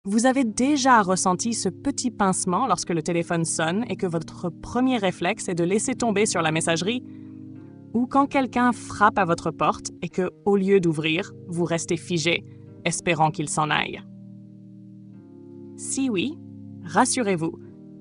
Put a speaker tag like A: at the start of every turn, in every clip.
A: Vous avez déjà ressenti ce petit pincement lorsque le téléphone sonne et que votre premier réflexe est de laisser tomber sur la messagerie? Ou quand quelqu'un frappe à votre porte et que, au lieu d'ouvrir, vous restez figé, espérant qu'il s'en aille? Si oui, rassurez-vous,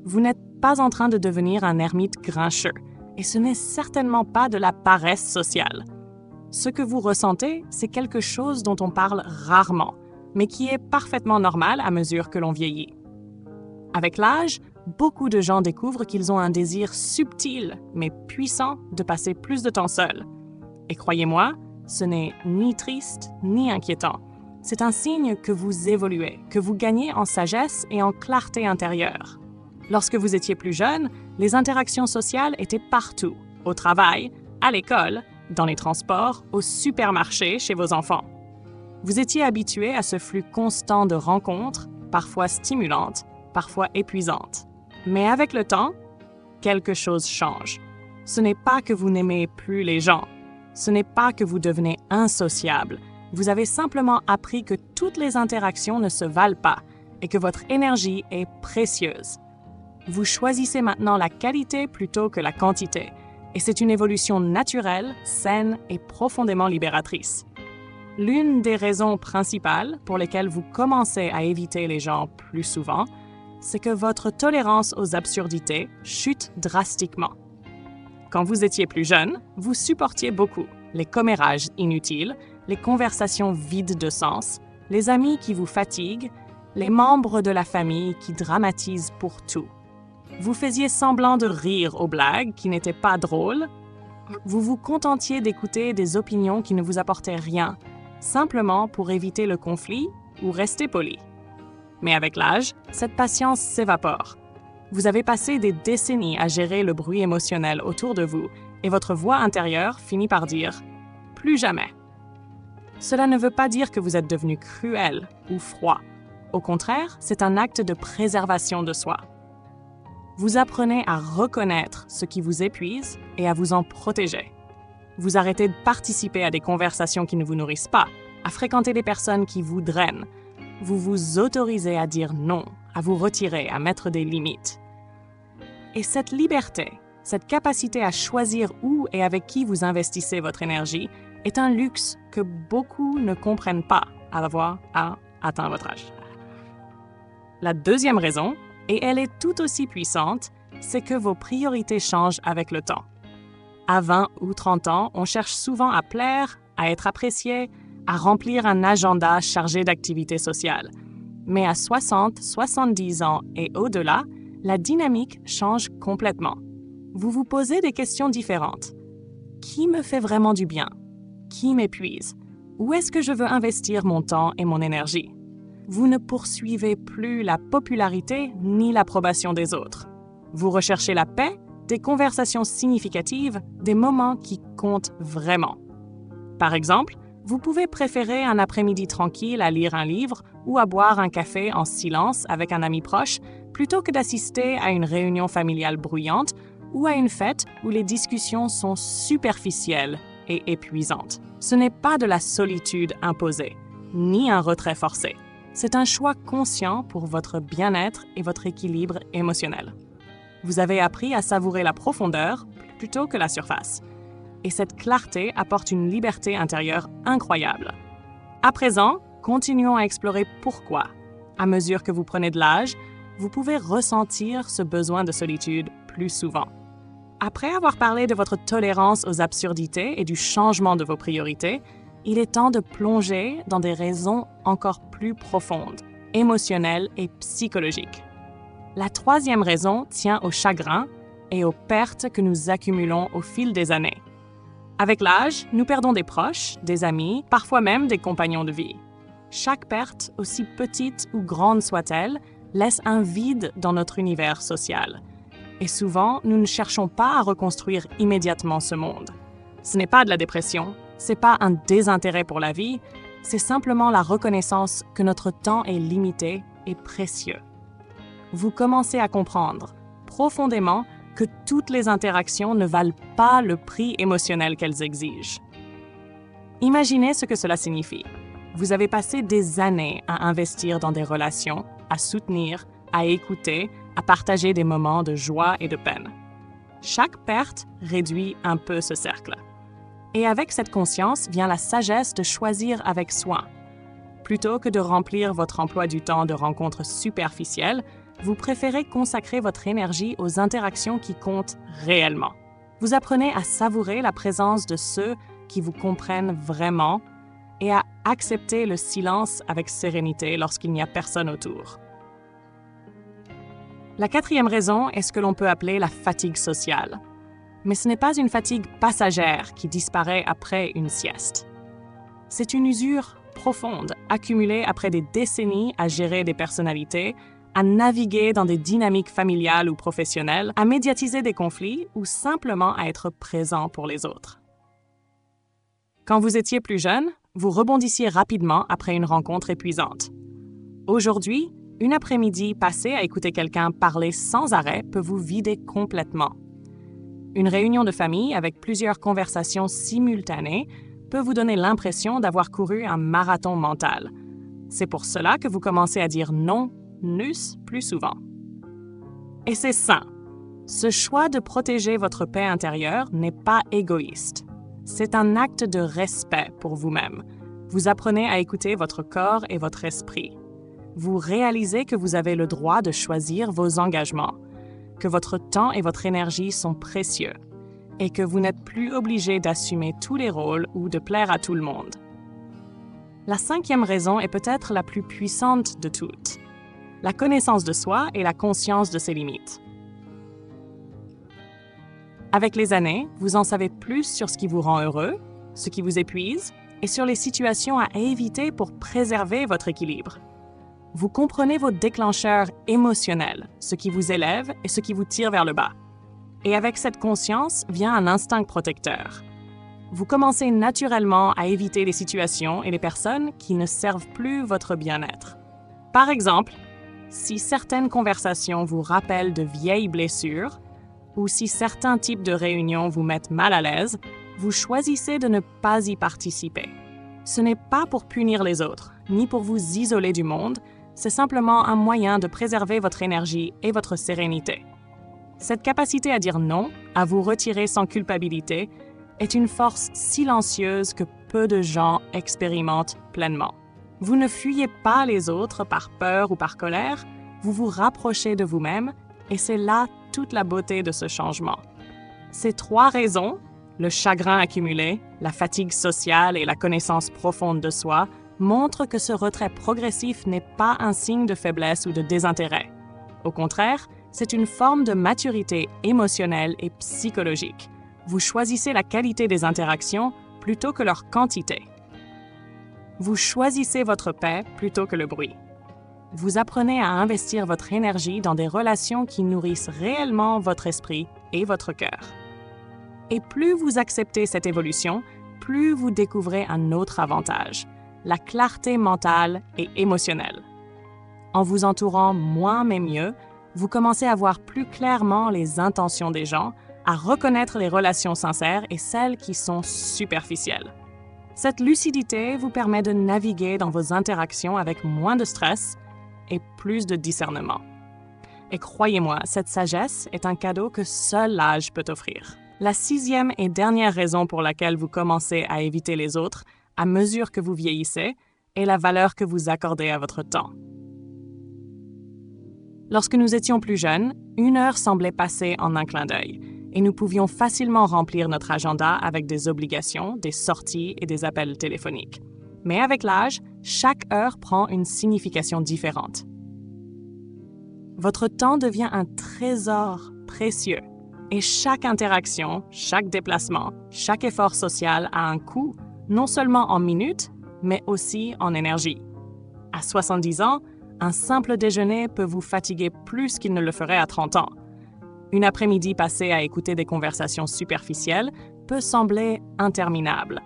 A: vous n'êtes pas en train de devenir un ermite grincheux, et ce n'est certainement pas de la paresse sociale. Ce que vous ressentez, c'est quelque chose dont on parle rarement, mais qui est parfaitement normal à mesure que l'on vieillit. Avec l'âge, beaucoup de gens découvrent qu'ils ont un désir subtil, mais puissant, de passer plus de temps seuls. Et croyez-moi, ce n'est ni triste ni inquiétant. C'est un signe que vous évoluez, que vous gagnez en sagesse et en clarté intérieure. Lorsque vous étiez plus jeune, les interactions sociales étaient partout, au travail, à l'école, dans les transports, au supermarché, chez vos enfants. Vous étiez habitué à ce flux constant de rencontres, parfois stimulantes, parfois épuisantes. Mais avec le temps, quelque chose change. Ce n'est pas que vous n'aimez plus les gens. Ce n'est pas que vous devenez insociable. Vous avez simplement appris que toutes les interactions ne se valent pas et que votre énergie est précieuse. Vous choisissez maintenant la qualité plutôt que la quantité, et c'est une évolution naturelle, saine et profondément libératrice. L'une des raisons principales pour lesquelles vous commencez à éviter les gens plus souvent, c'est que votre tolérance aux absurdités chute drastiquement. Quand vous étiez plus jeune, vous supportiez beaucoup les commérages inutiles, les conversations vides de sens, les amis qui vous fatiguent, les membres de la famille qui dramatisent pour tout. Vous faisiez semblant de rire aux blagues qui n'étaient pas drôles. Vous vous contentiez d'écouter des opinions qui ne vous apportaient rien, simplement pour éviter le conflit ou rester poli. Mais avec l'âge, cette patience s'évapore. Vous avez passé des décennies à gérer le bruit émotionnel autour de vous et votre voix intérieure finit par dire « plus jamais ». Cela ne veut pas dire que vous êtes devenu cruel ou froid. Au contraire, c'est un acte de préservation de soi. Vous apprenez à reconnaître ce qui vous épuise et à vous en protéger. Vous arrêtez de participer à des conversations qui ne vous nourrissent pas, à fréquenter des personnes qui vous drainent. Vous vous autorisez à dire non, à vous retirer, à mettre des limites. Et cette liberté, cette capacité à choisir où et avec qui vous investissez votre énergie, est un luxe que beaucoup ne comprennent pas à avoir atteint votre âge. La deuxième raison, et elle est tout aussi puissante, c'est que vos priorités changent avec le temps. À 20 ou 30 ans, on cherche souvent à plaire, à être apprécié, à remplir un agenda chargé d'activités sociales. Mais à 60, 70 ans et au-delà, la dynamique change complètement. Vous vous posez des questions différentes. Qui me fait vraiment du bien? Qui m'épuise? Où est-ce que je veux investir mon temps et mon énergie? Vous ne poursuivez plus la popularité ni l'approbation des autres. Vous recherchez la paix, des conversations significatives, des moments qui comptent vraiment. Par exemple, vous pouvez préférer un après-midi tranquille à lire un livre ou à boire un café en silence avec un ami proche plutôt que d'assister à une réunion familiale bruyante ou à une fête où les discussions sont superficielles et épuisantes. Ce n'est pas de la solitude imposée, ni un retrait forcé. C'est un choix conscient pour votre bien-être et votre équilibre émotionnel. Vous avez appris à savourer la profondeur plutôt que la surface. Et cette clarté apporte une liberté intérieure incroyable. À présent, continuons à explorer pourquoi. À mesure que vous prenez de l'âge, vous pouvez ressentir ce besoin de solitude plus souvent. Après avoir parlé de votre tolérance aux absurdités et du changement de vos priorités, il est temps de plonger dans des raisons encore plus profondes, émotionnelles et psychologiques. La troisième raison tient au chagrin et aux pertes que nous accumulons au fil des années. Avec l'âge, nous perdons des proches, des amis, parfois même des compagnons de vie. Chaque perte, aussi petite ou grande soit-elle, laisse un vide dans notre univers social. Et souvent, nous ne cherchons pas à reconstruire immédiatement ce monde. Ce n'est pas de la dépression, c'est pas un désintérêt pour la vie, c'est simplement la reconnaissance que notre temps est limité et précieux. Vous commencez à comprendre profondément que toutes les interactions ne valent pas le prix émotionnel qu'elles exigent. Imaginez ce que cela signifie. Vous avez passé des années à investir dans des relations, à soutenir, à écouter, à partager des moments de joie et de peine. Chaque perte réduit un peu ce cercle. Et avec cette conscience vient la sagesse de choisir avec soin. Plutôt que de remplir votre emploi du temps de rencontres superficielles, vous préférez consacrer votre énergie aux interactions qui comptent réellement. Vous apprenez à savourer la présence de ceux qui vous comprennent vraiment et à accepter le silence avec sérénité lorsqu'il n'y a personne autour. La quatrième raison est ce que l'on peut appeler la fatigue sociale. Mais ce n'est pas une fatigue passagère qui disparaît après une sieste. C'est une usure profonde, accumulée après des décennies à gérer des personnalités, à naviguer dans des dynamiques familiales ou professionnelles, à médiatiser des conflits ou simplement à être présent pour les autres. Quand vous étiez plus jeune, vous rebondissiez rapidement après une rencontre épuisante. Aujourd'hui, une après-midi passée à écouter quelqu'un parler sans arrêt peut vous vider complètement. Une réunion de famille avec plusieurs conversations simultanées peut vous donner l'impression d'avoir couru un marathon mental. C'est pour cela que vous commencez à dire non, nus plus souvent. Et c'est sain. Ce choix de protéger votre paix intérieure n'est pas égoïste. C'est un acte de respect pour vous-même. Vous apprenez à écouter votre corps et votre esprit. Vous réalisez que vous avez le droit de choisir vos engagements, que votre temps et votre énergie sont précieux et que vous n'êtes plus obligé d'assumer tous les rôles ou de plaire à tout le monde. La cinquième raison est peut-être la plus puissante de toutes, la connaissance de soi et la conscience de ses limites. Avec les années, vous en savez plus sur ce qui vous rend heureux, ce qui vous épuise et sur les situations à éviter pour préserver votre équilibre. Vous comprenez vos déclencheurs émotionnels, ce qui vous élève et ce qui vous tire vers le bas. Et avec cette conscience vient un instinct protecteur. Vous commencez naturellement à éviter les situations et les personnes qui ne servent plus votre bien-être. Par exemple, si certaines conversations vous rappellent de vieilles blessures ou si certains types de réunions vous mettent mal à l'aise, vous choisissez de ne pas y participer. Ce n'est pas pour punir les autres, ni pour vous isoler du monde, c'est simplement un moyen de préserver votre énergie et votre sérénité. Cette capacité à dire non, à vous retirer sans culpabilité, est une force silencieuse que peu de gens expérimentent pleinement. Vous ne fuyez pas les autres par peur ou par colère, vous vous rapprochez de vous-même et c'est là toute la beauté de ce changement. Ces trois raisons, le chagrin accumulé, la fatigue sociale et la connaissance profonde de soi, montrent que ce retrait progressif n'est pas un signe de faiblesse ou de désintérêt. Au contraire, c'est une forme de maturité émotionnelle et psychologique. Vous choisissez la qualité des interactions plutôt que leur quantité. Vous choisissez votre paix plutôt que le bruit. Vous apprenez à investir votre énergie dans des relations qui nourrissent réellement votre esprit et votre cœur. Et plus vous acceptez cette évolution, plus vous découvrez un autre avantage, la clarté mentale et émotionnelle. En vous entourant moins mais mieux, vous commencez à voir plus clairement les intentions des gens, à reconnaître les relations sincères et celles qui sont superficielles. Cette lucidité vous permet de naviguer dans vos interactions avec moins de stress et plus de discernement. Et croyez-moi, cette sagesse est un cadeau que seul l'âge peut offrir. La sixième et dernière raison pour laquelle vous commencez à éviter les autres, à mesure que vous vieillissez, est la valeur que vous accordez à votre temps. Lorsque nous étions plus jeunes, 1 heure semblait passer en un clin d'œil, et nous pouvions facilement remplir notre agenda avec des obligations, des sorties et des appels téléphoniques. Mais avec l'âge, chaque heure prend une signification différente. Votre temps devient un trésor précieux, et chaque interaction, chaque déplacement, chaque effort social a un coût, non seulement en minutes, mais aussi en énergie. À 70 ans, un simple déjeuner peut vous fatiguer plus qu'il ne le ferait à 30 ans. Une après-midi passée à écouter des conversations superficielles peut sembler interminable.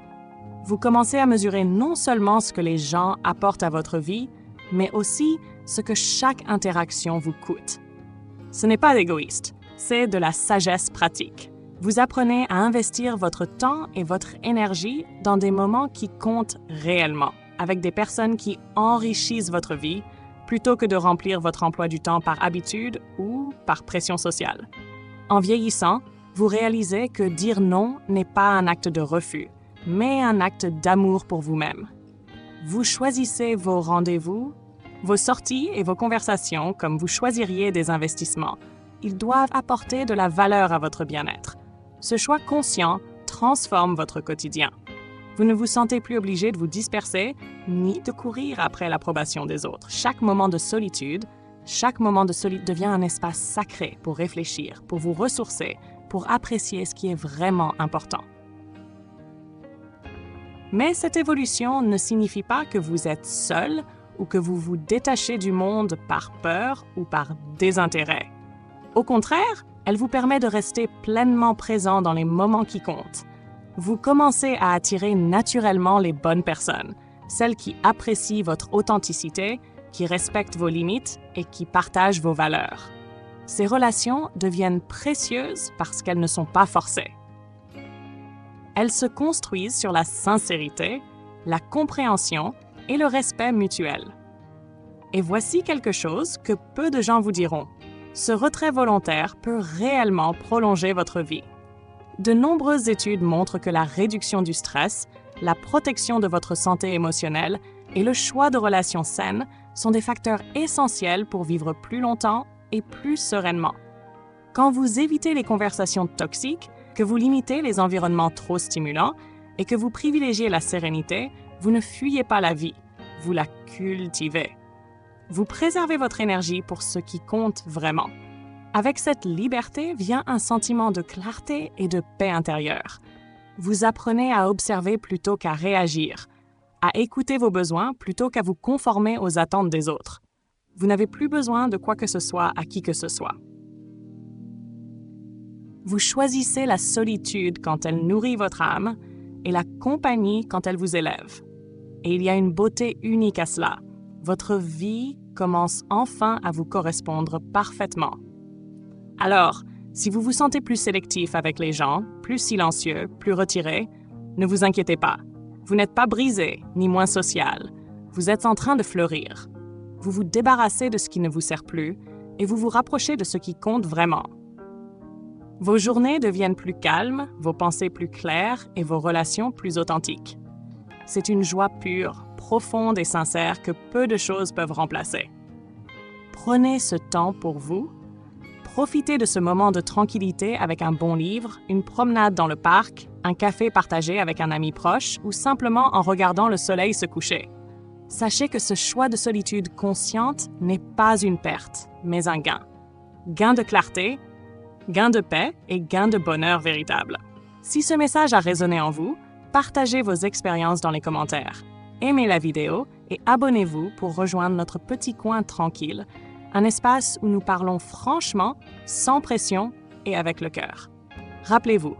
A: Vous commencez à mesurer non seulement ce que les gens apportent à votre vie, mais aussi ce que chaque interaction vous coûte. Ce n'est pas égoïste, c'est de la sagesse pratique. Vous apprenez à investir votre temps et votre énergie dans des moments qui comptent réellement, avec des personnes qui enrichissent votre vie, plutôt que de remplir votre emploi du temps par habitude ou par pression sociale. En vieillissant, vous réalisez que dire non n'est pas un acte de refus, mais un acte d'amour pour vous-même. Vous choisissez vos rendez-vous, vos sorties et vos conversations comme vous choisiriez des investissements. Ils doivent apporter de la valeur à votre bien-être. Ce choix conscient transforme votre quotidien. Vous ne vous sentez plus obligé de vous disperser ni de courir après l'approbation des autres. Chaque moment de solitude devient un espace sacré pour réfléchir, pour vous ressourcer, pour apprécier ce qui est vraiment important. Mais cette évolution ne signifie pas que vous êtes seul ou que vous vous détachez du monde par peur ou par désintérêt. Au contraire, elle vous permet de rester pleinement présent dans les moments qui comptent. Vous commencez à attirer naturellement les bonnes personnes, celles qui apprécient votre authenticité, qui respectent vos limites et qui partagent vos valeurs. Ces relations deviennent précieuses parce qu'elles ne sont pas forcées. Elles se construisent sur la sincérité, la compréhension et le respect mutuel. Et voici quelque chose que peu de gens vous diront. Ce retrait volontaire peut réellement prolonger votre vie. De nombreuses études montrent que la réduction du stress, la protection de votre santé émotionnelle et le choix de relations saines sont des facteurs essentiels pour vivre plus longtemps et plus sereinement. Quand vous évitez les conversations toxiques, que vous limitez les environnements trop stimulants et que vous privilégiez la sérénité, vous ne fuyez pas la vie, vous la cultivez. Vous préservez votre énergie pour ce qui compte vraiment. Avec cette liberté vient un sentiment de clarté et de paix intérieure. Vous apprenez à observer plutôt qu'à réagir, à écouter vos besoins plutôt qu'à vous conformer aux attentes des autres. Vous n'avez plus besoin de quoi que ce soit à qui que ce soit. Vous choisissez la solitude quand elle nourrit votre âme et la compagnie quand elle vous élève. Et il y a une beauté unique à cela. Votre vie commence enfin à vous correspondre parfaitement. Alors, si vous vous sentez plus sélectif avec les gens, plus silencieux, plus retiré, ne vous inquiétez pas. Vous n'êtes pas brisé, ni moins social. Vous êtes en train de fleurir. Vous vous débarrassez de ce qui ne vous sert plus et vous vous rapprochez de ce qui compte vraiment. Vos journées deviennent plus calmes, vos pensées plus claires et vos relations plus authentiques. C'est une joie pure, profonde et sincère que peu de choses peuvent remplacer. Prenez ce temps pour vous. Profitez de ce moment de tranquillité avec un bon livre, une promenade dans le parc, un café partagé avec un ami proche ou simplement en regardant le soleil se coucher. Sachez que ce choix de solitude consciente n'est pas une perte, mais un gain. Gain de clarté, gain de paix et gain de bonheur véritable. Si ce message a résonné en vous, partagez vos expériences dans les commentaires. Aimez la vidéo et abonnez-vous pour rejoindre notre petit coin tranquille, un espace où nous parlons franchement, sans pression et avec le cœur. Rappelez-vous,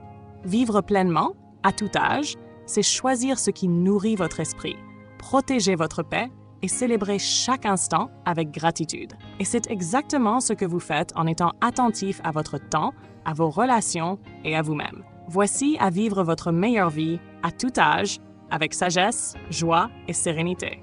A: vivre pleinement, à tout âge, c'est choisir ce qui nourrit votre esprit, protéger votre paix et célébrer chaque instant avec gratitude. Et c'est exactement ce que vous faites en étant attentif à votre temps, à vos relations et à vous-même. Voici à vivre votre meilleure vie à tout âge, avec sagesse, joie et sérénité.